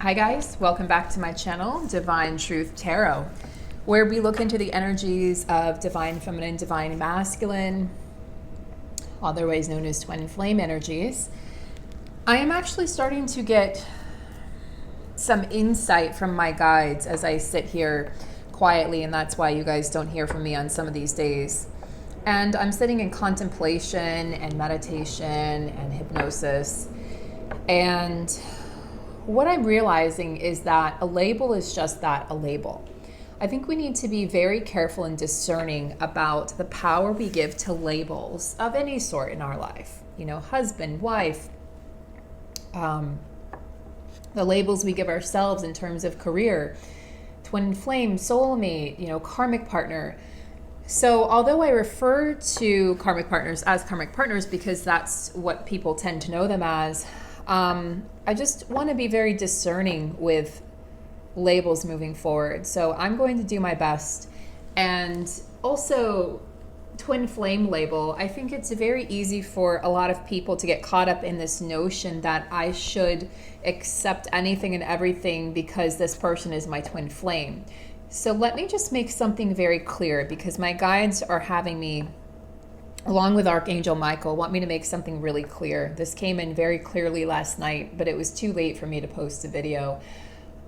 Hi guys, welcome back to my channel, Divine Truth Tarot, where we look into the energies of divine feminine, divine masculine, otherwise known as twin flame energies. I am actually starting to get some insight from my guides as I sit here quietly, and that's why you guys don't hear from me on some of these days. And I'm sitting in contemplation and meditation and hypnosis, and what I'm realizing is that a label is just that, a label. I think we need to be very careful and discerning about the power we give to labels of any sort in our life. You know, husband, wife, the labels we give ourselves in terms of career, twin flame, soulmate, karmic partner. So although I refer to karmic partners as karmic partners because that's what people tend to know them as, I just want to be very discerning with labels moving forward. So I'm going to do my best. And also, twin flame label, I think it's very easy for a lot of people to get caught up in this notion that I should accept anything and everything because this person is my twin flame. So let me just make something very clear, because my guides are having me, along with Archangel Michael, want me to make something really clear. This came in very clearly last night, but it was too late for me to post a video.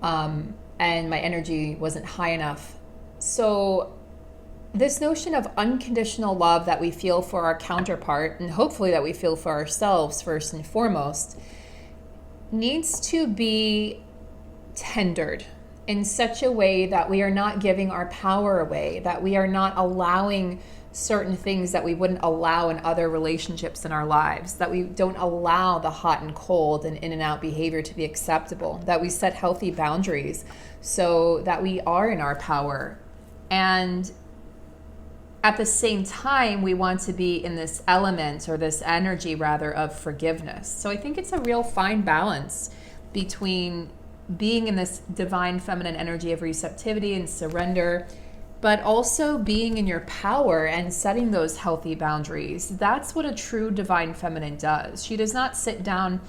And my energy wasn't high enough. So this notion of unconditional love that we feel for our counterpart, and hopefully that we feel for ourselves first and foremost, needs to be tendered in such a way that we are not giving our power away, that we are not allowing certain things that we wouldn't allow in other relationships in our lives, that we don't allow the hot and cold and in and out behavior to be acceptable, that we set healthy boundaries so that we are in our power. And at the same time, we want to be in this element, or this energy rather, of forgiveness. So I think it's a real fine balance between being in this divine feminine energy of receptivity and surrender, but also being in your power and setting those healthy boundaries. That's what a true divine feminine does. She does not sit down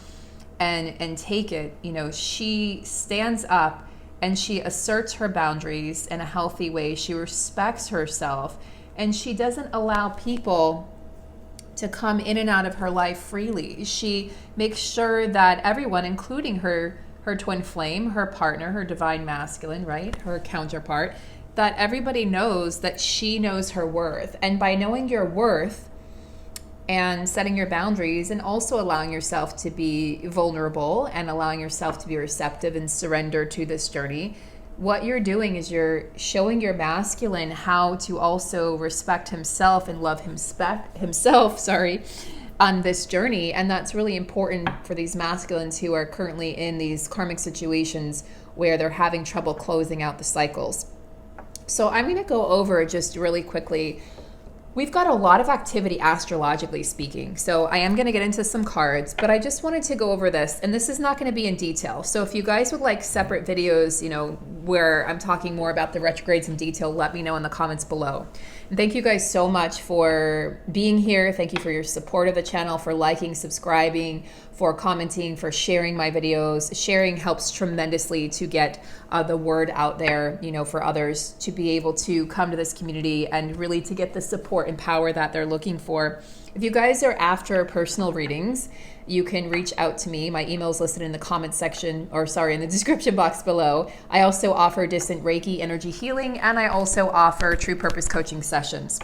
and take it. She stands up and she asserts her boundaries in a healthy way. She respects herself, and she doesn't allow people to come in and out of her life freely. She makes sure that everyone, including her twin flame, her partner, her divine masculine, right, her counterpart, that everybody knows that she knows her worth. And by knowing your worth and setting your boundaries, and also allowing yourself to be vulnerable and allowing yourself to be receptive and surrender to this journey, what you're doing is you're showing your masculine how to also respect himself and love himself on this journey. And that's really important for these masculines who are currently in these karmic situations where they're having trouble closing out the cycles. So I'm going to go over just really quickly. We've got a lot of activity astrologically speaking. So I am going to get into some cards, but I just wanted to go over this, and this is not going to be in detail. So if you guys would like separate videos, where I'm talking more about the retrogrades in detail, let me know in the comments below. And thank you guys so much for being here. Thank you for your support of the channel, for liking, subscribing, for commenting, for sharing my videos. Sharing helps tremendously to get the word out there, for others to be able to come to this community and really to get the support and power that they're looking for. If you guys are after personal readings, you can reach out to me. My email is listed in the comment section, in the description box below. I also offer distant Reiki energy healing, and I also offer true purpose coaching sessions.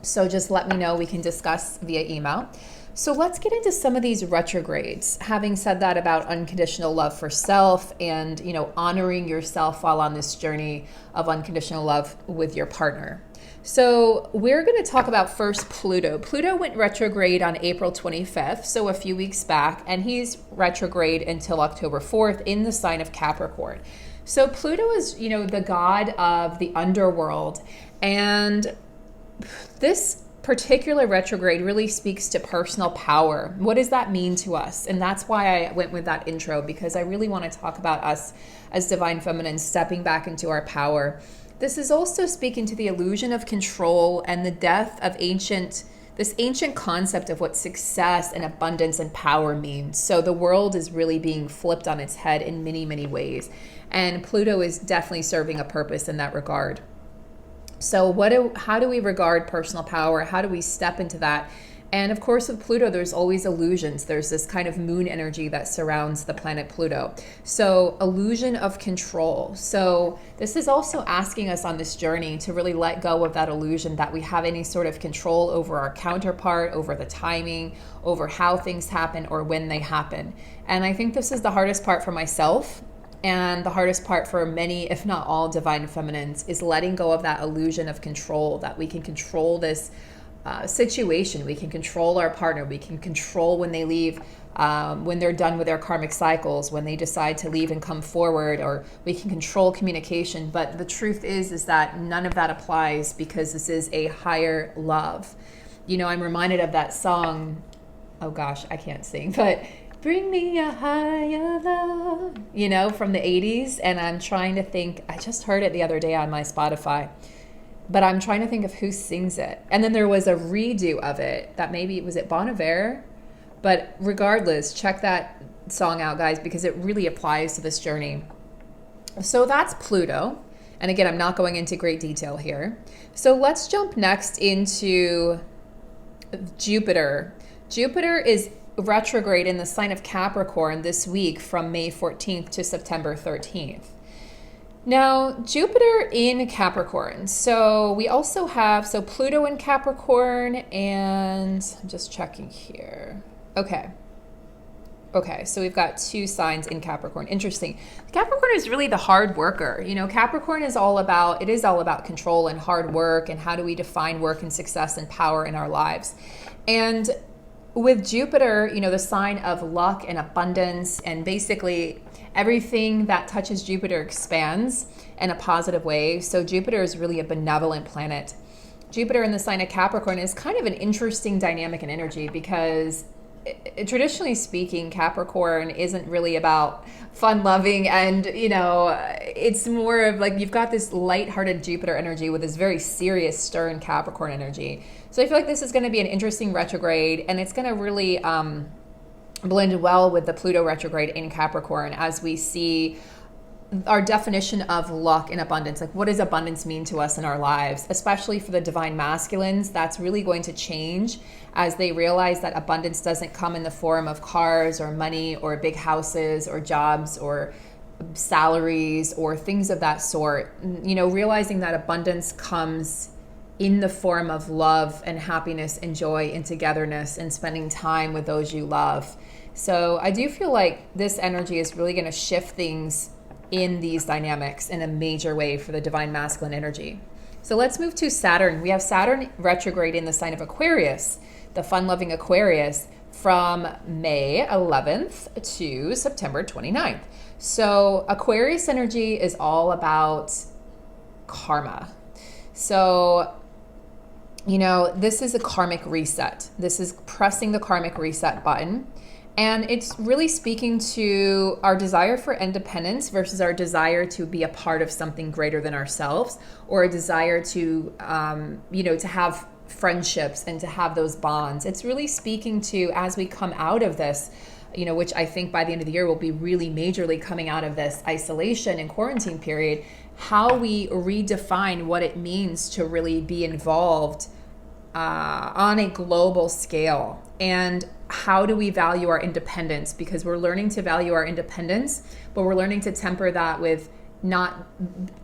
So just let me know. We can discuss via email. So let's get into some of these retrogrades. Having said that about unconditional love for self and, honoring yourself while on this journey of unconditional love with your partner. So we're going to talk about first Pluto. Pluto went retrograde on April 25th, so a few weeks back, and he's retrograde until October 4th in the sign of Capricorn. So Pluto is, the god of the underworld, and this particular retrograde really speaks to personal power. What does that mean to us? And that's why I went with that intro, because I really want to talk about us as divine feminine stepping back into our power. This is also speaking to the illusion of control and the death of this ancient concept of what success and abundance and power means. So the world is really being flipped on its head in many, many ways. And Pluto is definitely serving a purpose in that regard. So how do we regard personal power? How do we step into that? And of course, with Pluto, there's always illusions. There's this kind of moon energy that surrounds the planet Pluto. So illusion of control. So this is also asking us on this journey to really let go of that illusion that we have any sort of control over our counterpart, over the timing, over how things happen or when they happen. And I think this is the hardest part for myself. And the hardest part for many, if not all, divine feminines is letting go of that illusion of control, that we can control this situation. We can control our partner. We can control when they leave, when they're done with their karmic cycles, when they decide to leave and come forward, or we can control communication. But the truth is that none of that applies because this is a higher love. You know, I'm reminded of that song. Oh gosh, I can't sing, but bring me a higher love, you know, from the 80s. And I'm trying to think, I just heard it the other day on my Spotify, but I'm trying to think of who sings it. And then there was a redo of it that maybe, was it Bon Iver? But regardless, check that song out, guys, because it really applies to this journey. So that's Pluto. And again, I'm not going into great detail here. So let's jump next into Jupiter. Jupiter is retrograde in the sign of Capricorn this week from May 14th to September 13th. Now, Jupiter in Capricorn. So we also have, Pluto in Capricorn, and I'm just checking here. Okay, so we've got two signs in Capricorn. Interesting. Capricorn is really the hard worker. You know, Capricorn is all about control and hard work, and how do we define work and success and power in our lives. And with Jupiter, you know, the sign of luck and abundance, and basically everything that touches Jupiter expands in a positive way. So Jupiter is really a benevolent planet. Jupiter in the sign of Capricorn is kind of an interesting dynamic and energy because traditionally speaking, Capricorn isn't really about fun loving, and you know, it's more of like you've got this lighthearted Jupiter energy with this very serious, stern Capricorn energy. So I feel like this is going to be an interesting retrograde, and it's going to really blend well with the Pluto retrograde in Capricorn as we see our definition of luck and abundance. Like, what does abundance mean to us in our lives, especially for the divine masculines? That's really going to change as they realize that abundance doesn't come in the form of cars or money or big houses or jobs or salaries or things of that sort. You know, realizing that abundance comes in the form of love and happiness and joy and togetherness and spending time with those you love. So I do feel like this energy is really going to shift things in these dynamics in a major way for the divine masculine energy. So let's move to Saturn. We have Saturn retrograde in the sign of Aquarius, the fun-loving Aquarius, from May 11th to September 29th. So Aquarius energy is all about karma. So, you know, this is a karmic reset. This is pressing the karmic reset button. And it's really speaking to our desire for independence versus our desire to be a part of something greater than ourselves, or a desire to, to have friendships and to have those bonds. It's really speaking to, as we come out of this, you know, which I think by the end of the year will be really majorly coming out of this isolation and quarantine period, how we redefine what it means to really be involved on a global scale. And how do we value our independence? Because we're learning to value our independence, but we're learning to temper that with not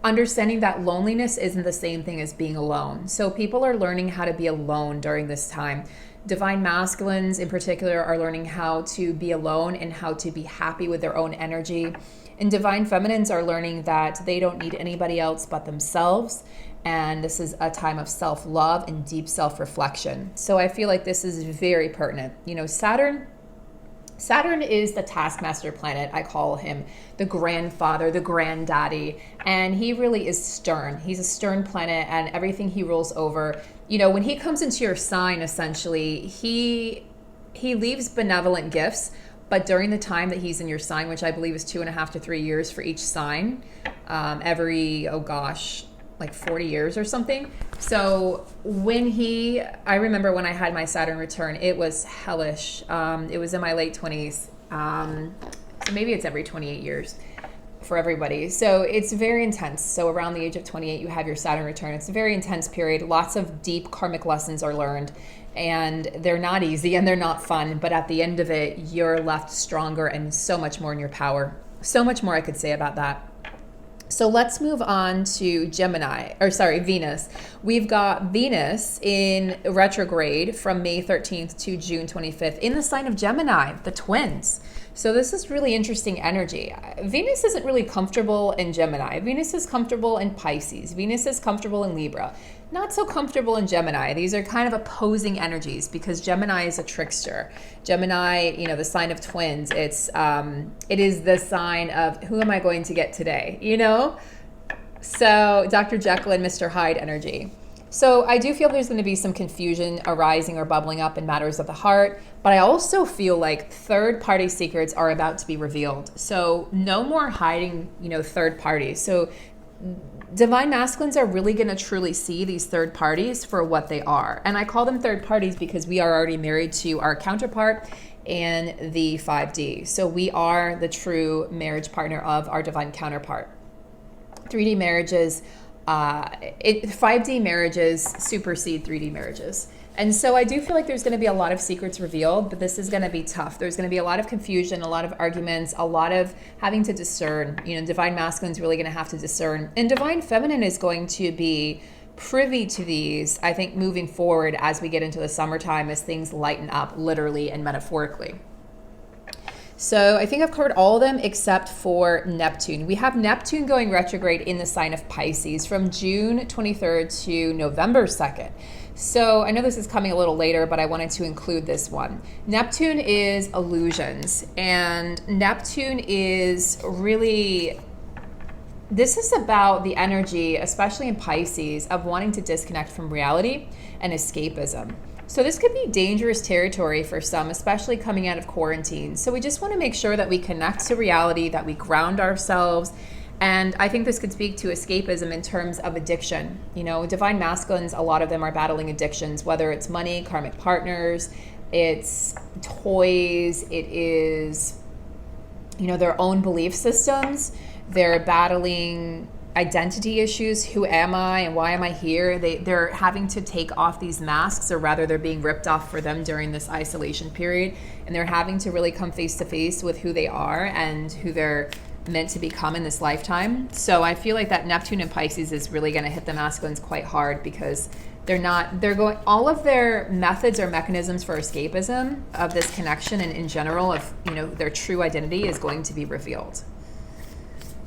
understanding that loneliness isn't the same thing as being alone. So people are learning how to be alone during this time. Divine masculines in particular are learning how to be alone and how to be happy with their own energy. And divine feminines are learning that they don't need anybody else but themselves. And this is a time of self-love and deep self-reflection. So I feel like this is very pertinent. You know, Saturn is the taskmaster planet. I call him the grandfather, the granddaddy, and he really is stern. He's a stern planet, and everything he rules over, you know, when he comes into your sign, essentially, he leaves benevolent gifts, but during the time that he's in your sign, which I believe is 2.5 to 3 years for each sign, like 40 years or something. So I remember when I had my Saturn return, it was hellish. It was in my late 20s. So maybe it's every 28 years for everybody. So it's very intense. So around the age of 28, you have your Saturn return. It's a very intense period. Lots of deep karmic lessons are learned, and they're not easy and they're not fun. But at the end of it, you're left stronger and so much more in your power. So much more I could say about that. So let's move on to Venus. We've got Venus in retrograde from May 13th to June 25th in the sign of Gemini, the twins. So this is really interesting energy. Venus isn't really comfortable in Gemini. Venus is comfortable in Pisces. Venus is comfortable in Libra. Not so comfortable in Gemini. These are kind of opposing energies because Gemini is a trickster. Gemini, the sign of twins, it is the sign of who am I going to get today, So Dr. Jekyll and Mr. Hyde energy. So I do feel there's going to be some confusion arising or bubbling up in matters of the heart, but I also feel like third-party secrets are about to be revealed. So no more hiding, third parties. So divine masculines are really going to truly see these third parties for what they are. And I call them third parties because we are already married to our counterpart in the 5D. So we are the true marriage partner of our divine counterpart. 3D marriages, 5D marriages supersede 3D marriages. And so I do feel like there's going to be a lot of secrets revealed, but this is going to be tough. There's going to be a lot of confusion, a lot of arguments, a lot of having to discern. Divine masculine is really going to have to discern. And divine feminine is going to be privy to these, I think, moving forward as we get into the summertime, as things lighten up literally and metaphorically. So I think I've covered all of them except for Neptune. We have Neptune going retrograde in the sign of Pisces from June 23rd to November 2nd. So I know this is coming a little later, but I wanted to include this one. Neptune is illusions, and Neptune is really, this is about the energy, especially in Pisces, of wanting to disconnect from reality and escapism. So this could be dangerous territory for some, especially coming out of quarantine. So we just want to make sure that we connect to reality, that we ground ourselves. And I think this could speak to escapism in terms of addiction. Divine masculines, a lot of them are battling addictions, whether it's money, karmic partners, it's toys, it is, their own belief systems. They're battling identity issues. Who am I and why am I here? They're having to take off these masks, or rather they're being ripped off for them during this isolation period. And they're having to really come face to face with who they are and who they're meant to become in this lifetime. So I feel like that Neptune and Pisces is really going to hit the masculines quite hard because all of their methods or mechanisms for escapism of this connection and in general of, their true identity is going to be revealed.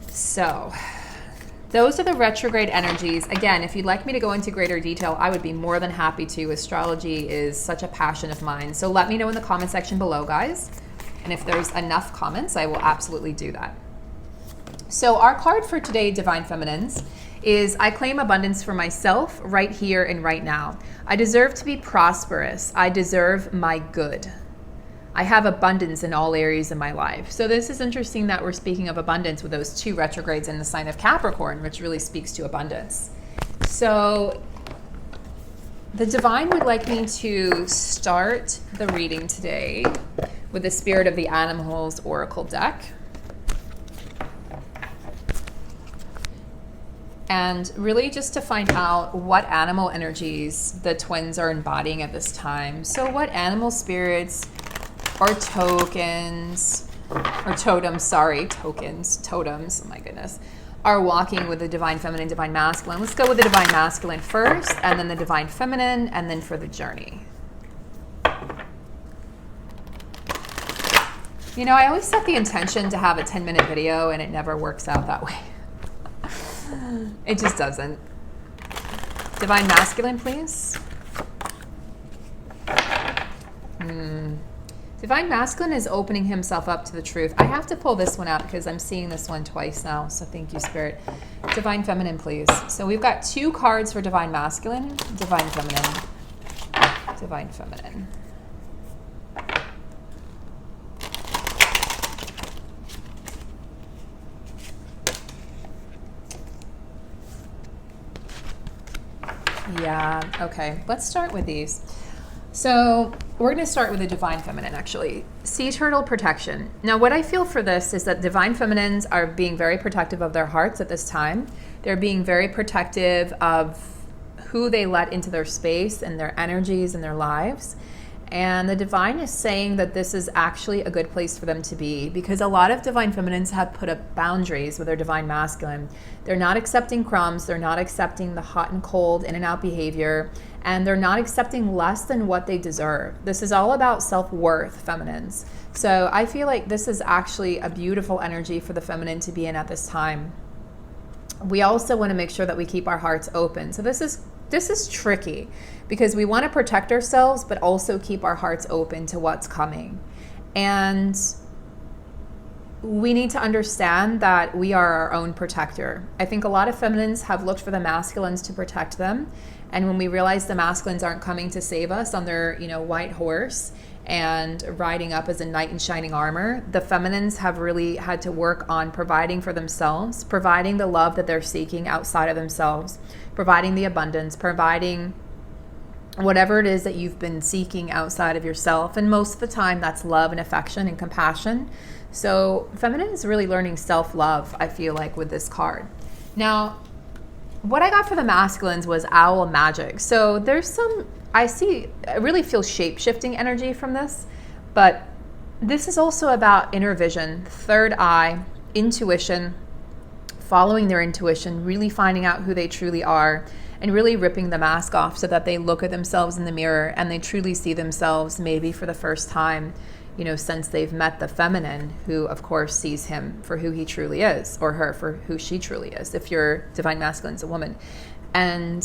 So those are the retrograde energies. Again, if you'd like me to go into greater detail, I would be more than happy to. Astrology is such a passion of mine. So let me know in the comment section below, guys. And if there's enough comments, I will absolutely do that. So our card for today, Divine Feminines, is I claim abundance for myself right here and right now. I deserve to be prosperous. I deserve my good. I have abundance in all areas of my life. So this is interesting that we're speaking of abundance with those two retrogrades in the sign of Capricorn, which really speaks to abundance. So the divine would like me to start the reading today with the Spirit of the Animals Oracle deck. And really just to find out what animal energies the twins are embodying at this time. So what animal spirits or totems, oh my goodness, are walking with the Divine Feminine, Divine Masculine. Let's go with the Divine Masculine first, and then the Divine Feminine, and then for the journey. I always set the intention to have a 10-minute video, and it never works out that way. It just doesn't. Divine Masculine, please. Divine Masculine is opening himself up to the truth. I have to pull this one out because I'm seeing this one twice now, so thank you, Spirit. Divine Feminine, please. So we've got 2 cards for Divine Masculine, Divine Feminine, Divine Feminine. Yeah, okay. Let's start with these. So we're going to start with the divine feminine, actually. Sea turtle protection. Now, what I feel for this is that divine feminines are being very protective of their hearts at this time. They're being very protective of who they let into their space and their energies and their lives. And the divine is saying that this is actually a good place for them to be, because a lot of divine feminines have put up boundaries with their divine masculine. They're not accepting crumbs. They're not accepting the hot and cold, in and out behavior. And they're not accepting less than what they deserve. This is all about self-worth, feminines. So I feel like this is actually a beautiful energy for the feminine to be in at this time. We also want to make sure that we keep our hearts open. So this is tricky, because we want to protect ourselves, but also keep our hearts open to what's coming. And we need to understand that we are our own protector. I think a lot of feminines have looked for the masculines to protect them. And when we realize the masculines aren't coming to save us on their, white horse and riding up as a knight in shining armor, the feminines have really had to work on providing for themselves, providing the love that they're seeking outside of themselves, providing the abundance, providing whatever it is that you've been seeking outside of yourself. And most of the time that's love and affection and compassion. So feminine is really learning self-love, I feel like, with this card. Now, what I got for the masculines was owl magic. So there's some, I really feel shape-shifting energy from this, but this is also about inner vision, third eye, intuition, following their intuition, really finding out who they truly are, and really ripping the mask off so that they look at themselves in the mirror and they truly see themselves maybe for the first time, since they've met the feminine, who of course sees him for who he truly is, or her for who she truly is, if your divine masculine is a woman. And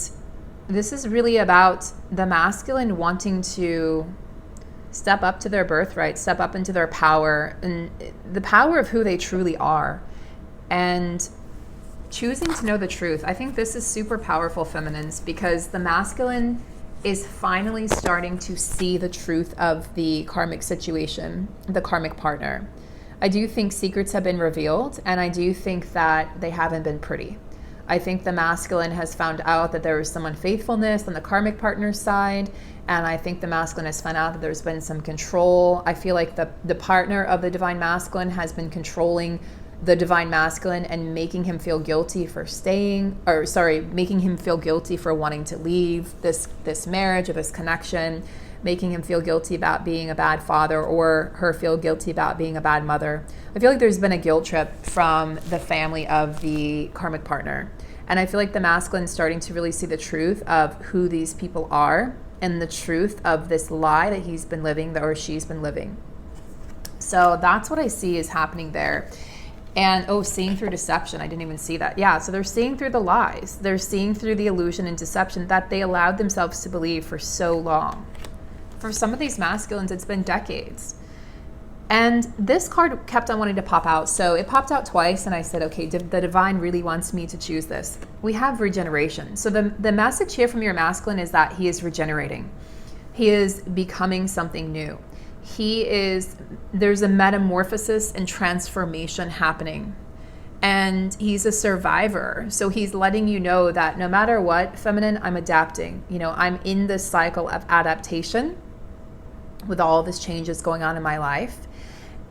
this is really about the masculine wanting to step up to their birthright, step up into their power, and the power of who they truly are, and choosing to know the truth. I think this is super powerful, feminines, because the masculine is finally starting to see the truth of the karmic situation, the karmic partner. I do think secrets have been revealed, and I do think that they haven't been pretty. I think the masculine has found out that there is some unfaithfulness on the karmic partner's side, and I think the masculine has found out that there's been some control. I feel like the partner of the divine masculine has been controlling the divine masculine and making him feel guilty for making him feel guilty for wanting to leave this marriage or this connection, making him feel guilty about being a bad father, or her feel guilty about being a bad mother. I feel like there's been a guilt trip from the family of the karmic partner. And I feel like the masculine is starting to really see the truth of who these people are and the truth of this lie that he's been living, or she's been living. So that's what I see is happening there. And, seeing through deception. I didn't even see that. Yeah, so they're seeing through the lies. They're seeing through the illusion and deception that they allowed themselves to believe for so long. For some of these masculines, it's been decades. And this card kept on wanting to pop out. So it popped out twice, and I said, okay, the divine really wants me to choose this. We have regeneration. So the message here from your masculine is that he is regenerating. He is becoming something new. There's a metamorphosis and transformation happening. And he's a survivor. So he's letting you know that no matter what, feminine, I'm adapting. I'm in this cycle of adaptation with all this changes going on in my life.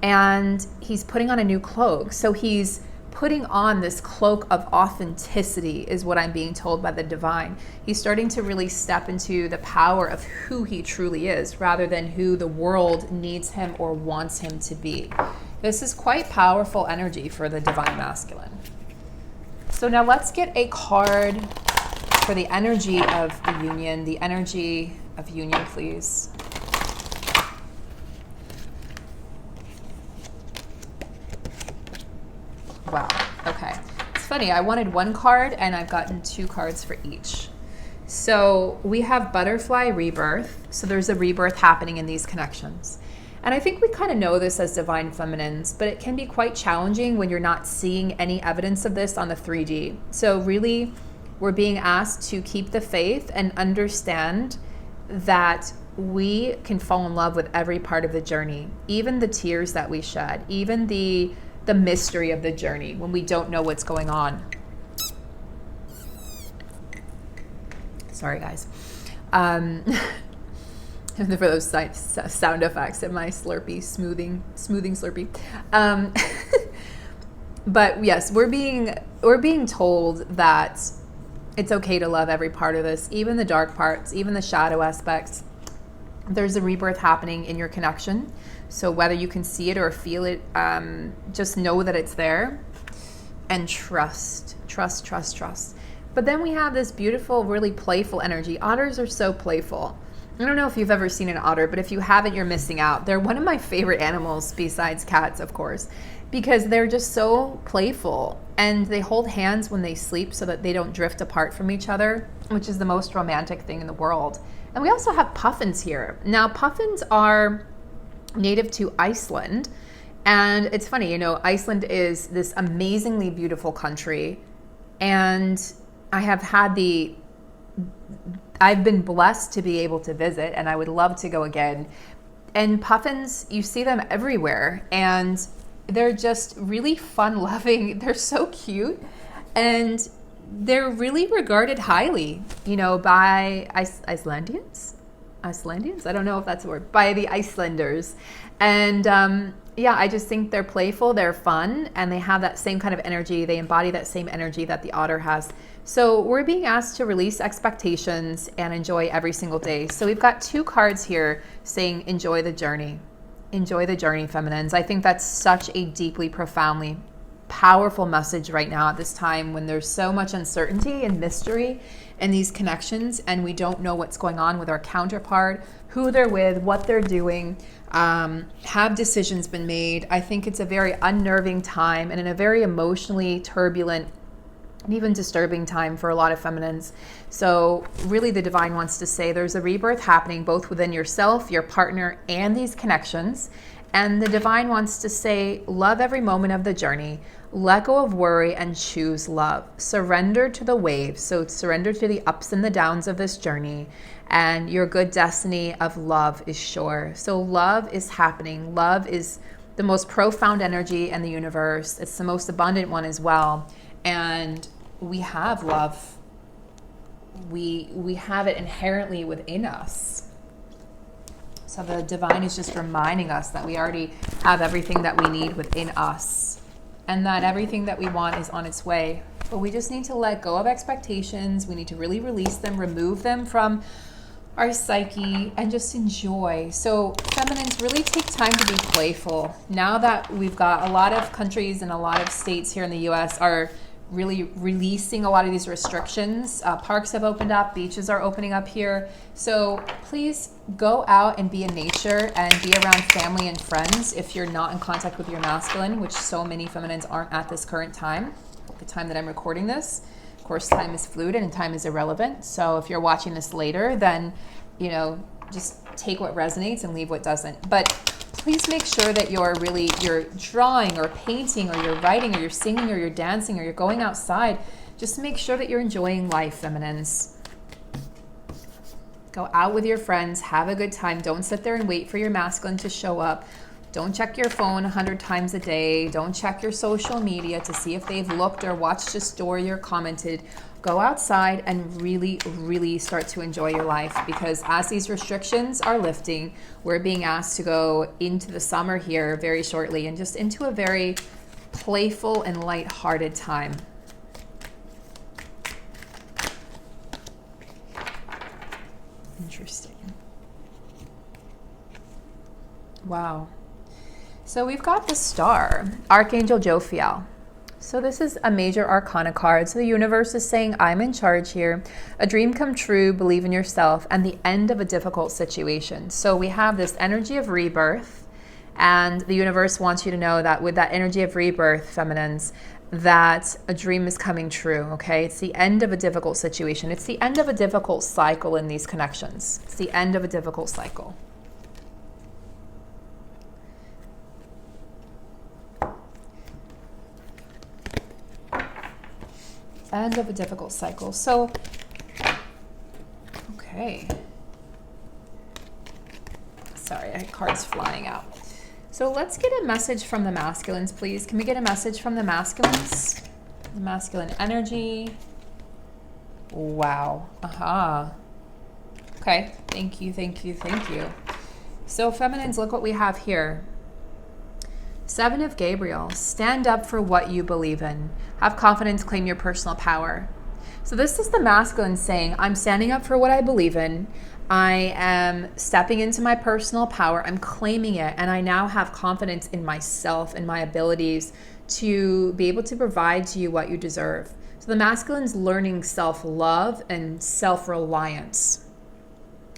And he's putting on a new cloak. So he's putting on this cloak of authenticity, is what I'm being told by the divine. He's starting to really step into the power of who he truly is, rather than who the world needs him or wants him to be. This is quite powerful energy for the divine masculine. So now let's get a card for the energy of the union. The energy of union, please. Wow, okay. It's funny, I wanted one card and I've gotten 2 cards for each. So we have butterfly rebirth. So there's a rebirth happening in these connections. And I think we kind of know this as divine feminines, but it can be quite challenging when you're not seeing any evidence of this on the 3D. So really, we're being asked to keep the faith and understand that we can fall in love with every part of the journey, even the tears that we shed, even the mystery of the journey when we don't know what's going on. So Sorry, guys. For those sound effects in my Slurpee, smoothing Slurpee. But yes, we're being told that it's okay to love every part of this, even the dark parts, even the shadow aspects. There's a rebirth happening in your connection. So whether you can see it or feel it, just know that it's there and trust. But then we have this beautiful, really playful energy. Otters are so playful. I don't know if you've ever seen an otter, but if you haven't, you're missing out. They're one of my favorite animals besides cats, of course, because they're just so playful, and they hold hands when they sleep so that they don't drift apart from each other, which is the most romantic thing in the world. And we also have puffins here. Now, puffins are native to Iceland, and it's funny, you know, Iceland is this amazingly beautiful country, and I've been blessed to be able to visit, and I would love to go again. And puffins, you see them everywhere, and they're just really fun-loving. They're so cute, and they're really regarded highly, you know, by Icelandians. I don't know if that's a word. By the Icelanders. And yeah, I just think they're playful, they're fun, and they have that same kind of energy. They embody that same energy that the otter has. So we're being asked to release expectations and enjoy every single day. So we've got 2 cards here saying enjoy the journey. Enjoy the journey, feminines. I think that's such a deeply, profoundly powerful message right now at this time when there's so much uncertainty and mystery in these connections, and we don't know what's going on with our counterpart, who they're with, what they're doing. Have decisions been made? I think it's a very unnerving time and in a very emotionally turbulent and even disturbing time for a lot of feminines. So really the divine wants to say there's a rebirth happening both within yourself, your partner, and these connections. And the divine wants to say, love every moment of the journey, let go of worry and choose love. Surrender to the waves. So surrender to the ups and the downs of this journey, and your good destiny of love is sure. So love is happening. Love is the most profound energy in the universe. It's the most abundant one as well. And we have love. We have it inherently within us. So the divine is just reminding us that we already have everything that we need within us, and that everything that we want is on its way. But we just need to let go of expectations. We need to really release them, remove them from our psyche, and just enjoy. So feminines, really take time to be playful. Now that we've got a lot of countries and a lot of states here in the US are really releasing a lot of these restrictions. Parks have opened up, beaches are opening up here. So please go out and be in nature and be around family and friends if you're not in contact with your masculine, which so many feminines aren't at this current time, the time that I'm recording this. Of course, time is fluid and time is irrelevant. So if you're watching this later, then, you know, just take what resonates and leave what doesn't. But please make sure that you're drawing or painting or you're writing or you're singing or you're dancing or you're going outside. Just make sure that you're enjoying life, feminines. Go out with your friends, have a good time. Don't sit there and wait for your masculine to show up. Don't check your phone 100 times a day. Don't check your social media to see if they've looked or watched a story or commented. Go outside and really, really start to enjoy your life, because as these restrictions are lifting, we're being asked to go into the summer here very shortly and just into a very playful and lighthearted time. Interesting. Wow. So we've got the star, Archangel Jophiel. So this is a major arcana card. So the universe is saying, I'm in charge here. A dream come true, believe in yourself, and the end of a difficult situation. So we have this energy of rebirth, and the universe wants you to know that with that energy of rebirth, feminines, that a dream is coming true, okay? It's the end of a difficult situation. It's the end of a difficult cycle in these connections. It's the end of a difficult cycle. End of a difficult cycle. So, okay. Sorry, I had cards flying out. So let's get a message from the masculines, please. Can we get a message from the masculines? The masculine energy. Wow. Okay. Thank you, thank you, thank you. So feminines, look what we have here. 7 of Gabriel. Stand up for what you believe in. Have confidence, claim your personal power. So this is the masculine saying, I'm standing up for what I believe in. I am stepping into my personal power. I'm claiming it. And I now have confidence in myself and my abilities to be able to provide to you what you deserve. So the masculine's learning self-love and self-reliance.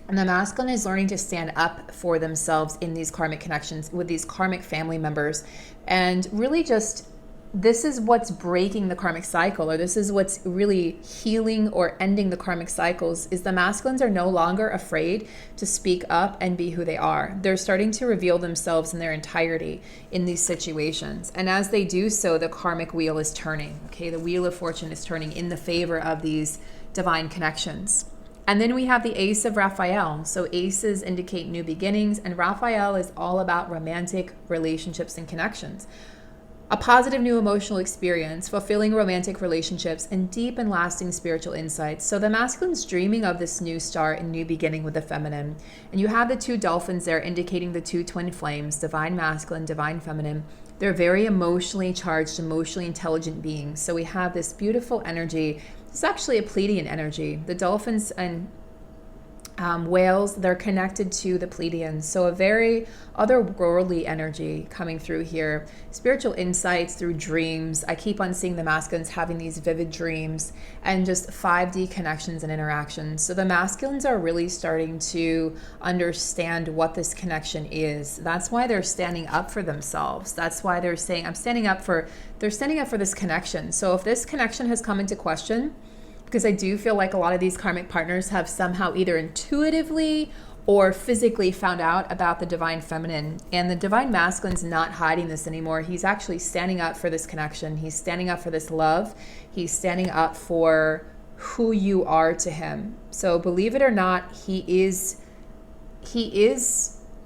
And the masculine is learning to stand up for themselves in these karmic connections with these karmic family members. And really just, this is what's breaking the karmic cycle, or this is what's really healing or ending the karmic cycles, is the masculines are no longer afraid to speak up and be who they are. They're starting to reveal themselves in their entirety in these situations. And as they do so, the karmic wheel is turning. Okay, the wheel of fortune is turning in the favor of these divine connections. And then we have the Ace of Raphael. So aces indicate new beginnings, and Raphael is all about romantic relationships and connections. A positive new emotional experience, fulfilling romantic relationships, and deep and lasting spiritual insights. So the masculine's dreaming of this new start and new beginning with the feminine. And you have the 2 dolphins there indicating the 2 twin flames, divine masculine, divine feminine. They're very emotionally charged, emotionally intelligent beings. So we have this beautiful energy. It's actually a Pleiadian energy. The dolphins and whales, they're connected to the Pleiadians. So a very otherworldly energy coming through here. Spiritual insights through dreams. I keep on seeing the masculines having these vivid dreams and just 5D connections and interactions. So the masculines are really starting to understand what this connection is. That's why they're standing up for themselves. That's why they're saying, they're standing up for this connection. So if this connection has come into question, because I do feel like a lot of these karmic partners have somehow either intuitively or physically found out about the divine feminine, and the divine masculine's not hiding this anymore. He's actually standing up for this connection. He's standing up for this love. He's standing up for who you are to him. So believe it or not, he is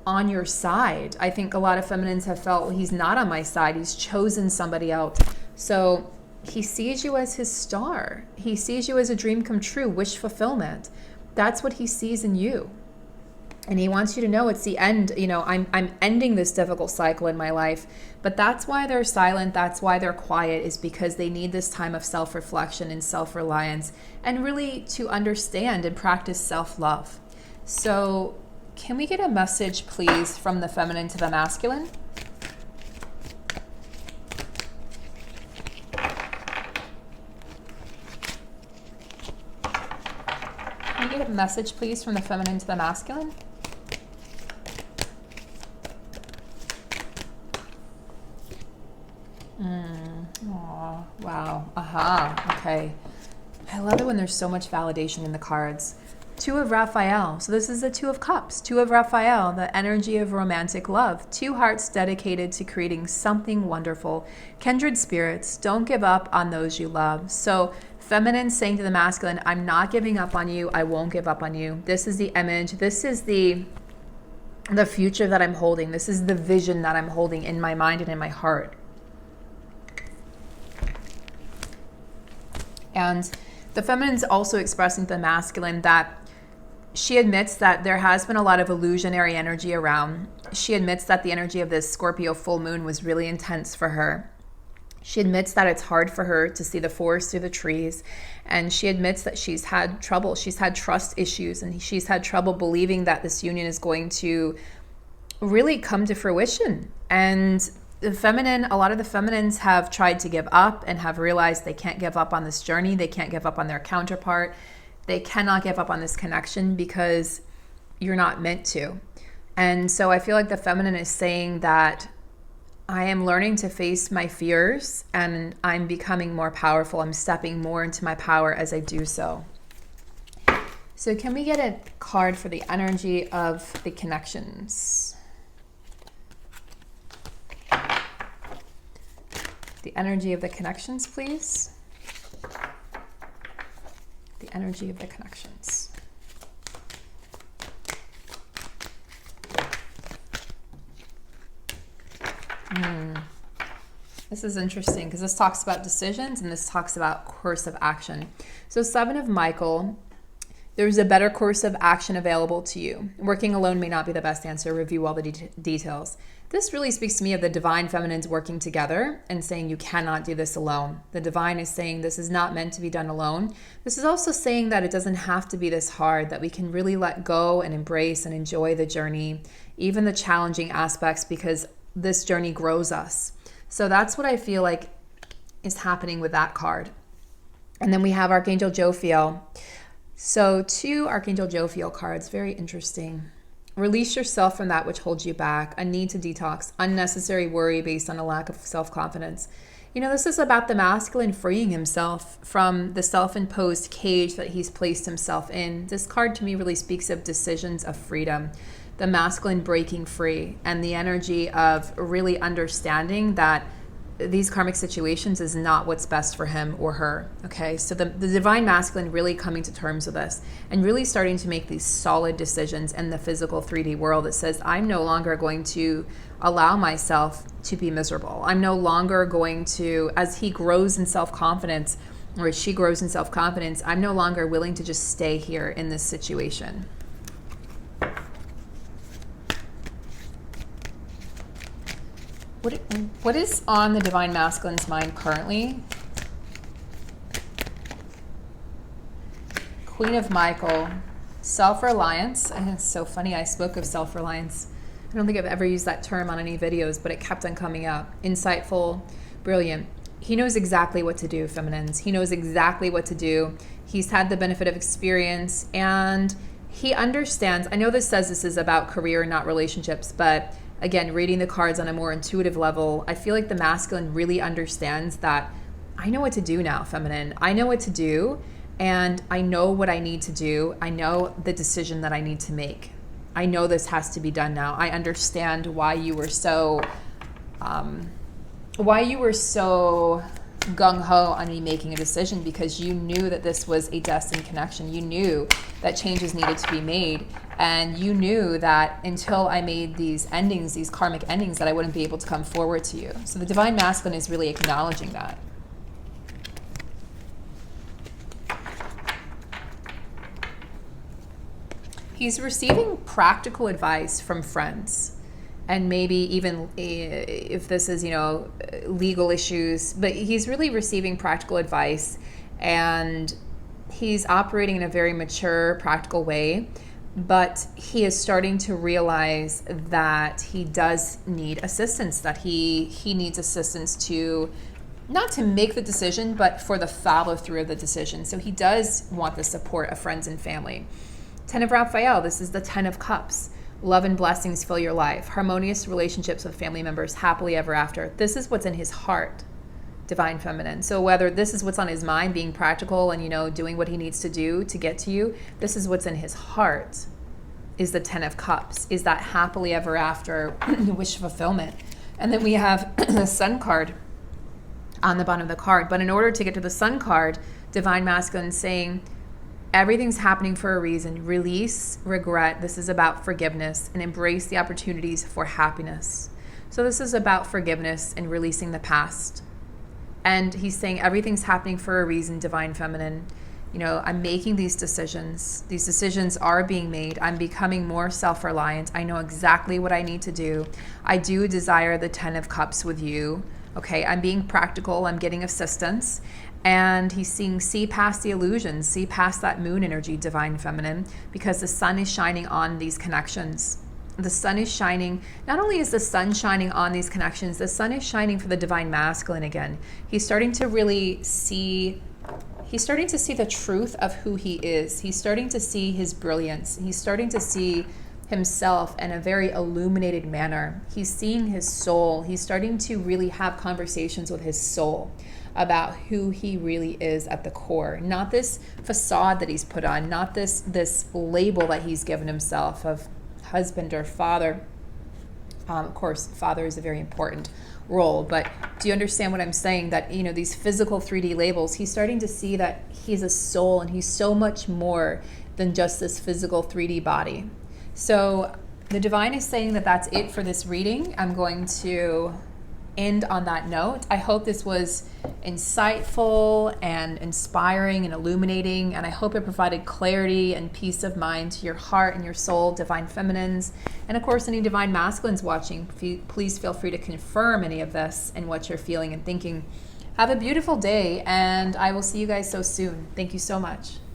on your side. I think a lot of feminines have felt, well, he's not on my side. He's chosen somebody else. So he sees you as his star. He sees you as a dream come true, wish fulfillment. That's what he sees in you. And he wants you to know it's the end. You know, I'm ending this difficult cycle in my life. But that's why they're silent. That's why they're quiet, is because they need this time of self-reflection and self-reliance, and really to understand and practice self-love. So can we get a message, please, from the feminine to the masculine? Can we get a message, please, from the feminine to the masculine? Oh, wow. Okay. I love it when there's so much validation in the cards. 2 of Raphael. So this is the 2 of Cups. 2 of Raphael, the energy of romantic love. 2 hearts dedicated to creating something wonderful. Kindred spirits, don't give up on those you love. So feminine saying to the masculine, I'm not giving up on you. I won't give up on you. This is the image. This is the future that I'm holding. This is the vision that I'm holding in my mind and in my heart. And the feminine's also expressing to the masculine that she admits that there has been a lot of illusionary energy around. She admits that the energy of this Scorpio full moon was really intense for her. She admits that it's hard for her to see the forest through the trees. And she admits that she's had trouble. She's had trust issues, and she's had trouble believing that this union is going to really come to fruition. And the feminine, a lot of the feminines have tried to give up and have realized they can't give up on this journey. They can't give up on their counterpart. They cannot give up on this connection because you're not meant to. And so I feel like the feminine is saying that I am learning to face my fears and I'm becoming more powerful. I'm stepping more into my power as I do so. So can we get a card for the energy of the connections? The energy of the connections, please. The energy of the connections. This is interesting because this talks about decisions and this talks about course of action. So 7 of Michael, there's a better course of action available to you. Working alone may not be the best answer. Review all the details. This really speaks to me of the divine feminines working together and saying you cannot do this alone. The divine is saying this is not meant to be done alone. This is also saying that it doesn't have to be this hard, that we can really let go and embrace and enjoy the journey, even the challenging aspects, because this journey grows us. So that's what I feel like is happening with that card. And then we have Archangel Jophiel. So 2 Archangel Jophiel cards, very interesting. Release yourself from that which holds you back, a need to detox, unnecessary worry based on a lack of self-confidence. You know, this is about the masculine freeing himself from the self-imposed cage that he's placed himself in. This card to me really speaks of decisions of freedom, the masculine breaking free, and the energy of really understanding that these karmic situations is not what's best for him or her. Okay, so the divine masculine really coming to terms with this and really starting to make these solid decisions in the physical 3D world that says, I'm no longer going to allow myself to be miserable. I'm no longer going to, as he grows in self-confidence or as she grows in self-confidence, I'm no longer willing to just stay here in this situation. What is on the divine masculine's mind currently? Queen of Michael, self-reliance. And it's so funny, I spoke of self-reliance. I don't think I've ever used that term on any videos, but it kept on coming up. Insightful, brilliant. He knows exactly what to do, feminines. He knows exactly what to do. He's had the benefit of experience and he understands. I know this says this is about career, not relationships, but again, reading the cards on a more intuitive level, I feel like the masculine really understands that I know what to do now, feminine. I know what to do, and I know what I need to do. I know the decision that I need to make. I know this has to be done now. I understand why you were so gung-ho on me making a decision, because you knew that this was a destined connection. You knew that changes needed to be made, and you knew that until I made these endings, these karmic endings, that I wouldn't be able to come forward to you. So the divine masculine is really acknowledging that. He's receiving practical advice from friends. And maybe even if this is, legal issues, but he's really receiving practical advice and he's operating in a very mature, practical way, but he is starting to realize that he does need assistance, that he needs assistance to, not to make the decision, but for the follow through of the decision. So he does want the support of friends and family. 10 of Raphael, this is the 10 of Cups. Love and blessings fill your life. Harmonious relationships with family members, happily ever after. This is what's in his heart, divine feminine. So whether this is what's on his mind, being practical and, doing what he needs to do to get to you, this is what's in his heart, is the 10 of Cups, is that happily ever after wish fulfillment. And then we have the Sun card on the bottom of the card. But in order to get to the Sun card, divine masculine saying, everything's happening for a reason. Release regret. This is about forgiveness and embrace the opportunities for happiness. So this is about forgiveness and releasing the past. And he's saying everything's happening for a reason, divine feminine. I'm making these decisions. These decisions are being made. I'm becoming more self-reliant. I know exactly what I need to do. I do desire the 10 of Cups with you. Okay, I'm being practical. I'm getting assistance. And he's seeing, see past the illusions, see past that moon energy, divine feminine, because the sun is shining on these connections. The sun is shining. Not only is the sun shining on these connections, the sun is shining for the divine masculine again. He's starting to really see, the truth of who he is. He's starting to see his brilliance. He's starting to see himself in a very illuminated manner. He's seeing his soul. He's starting to really have conversations with his soul about who he really is at the core. Not this facade that he's put on, not this label that he's given himself of husband or father. Of course, father is a very important role, but do you understand what I'm saying? That, these physical 3D labels, he's starting to see that he's a soul and he's so much more than just this physical 3D body. So the divine is saying that that's it for this reading. I'm going to end on that note. I hope this was insightful and inspiring and illuminating, and I hope it provided clarity and peace of mind to your heart and your soul, divine feminines. And of course, any divine masculines watching, please feel free to confirm any of this and what you're feeling and thinking. Have a beautiful day, and I will see you guys so soon. Thank you so much.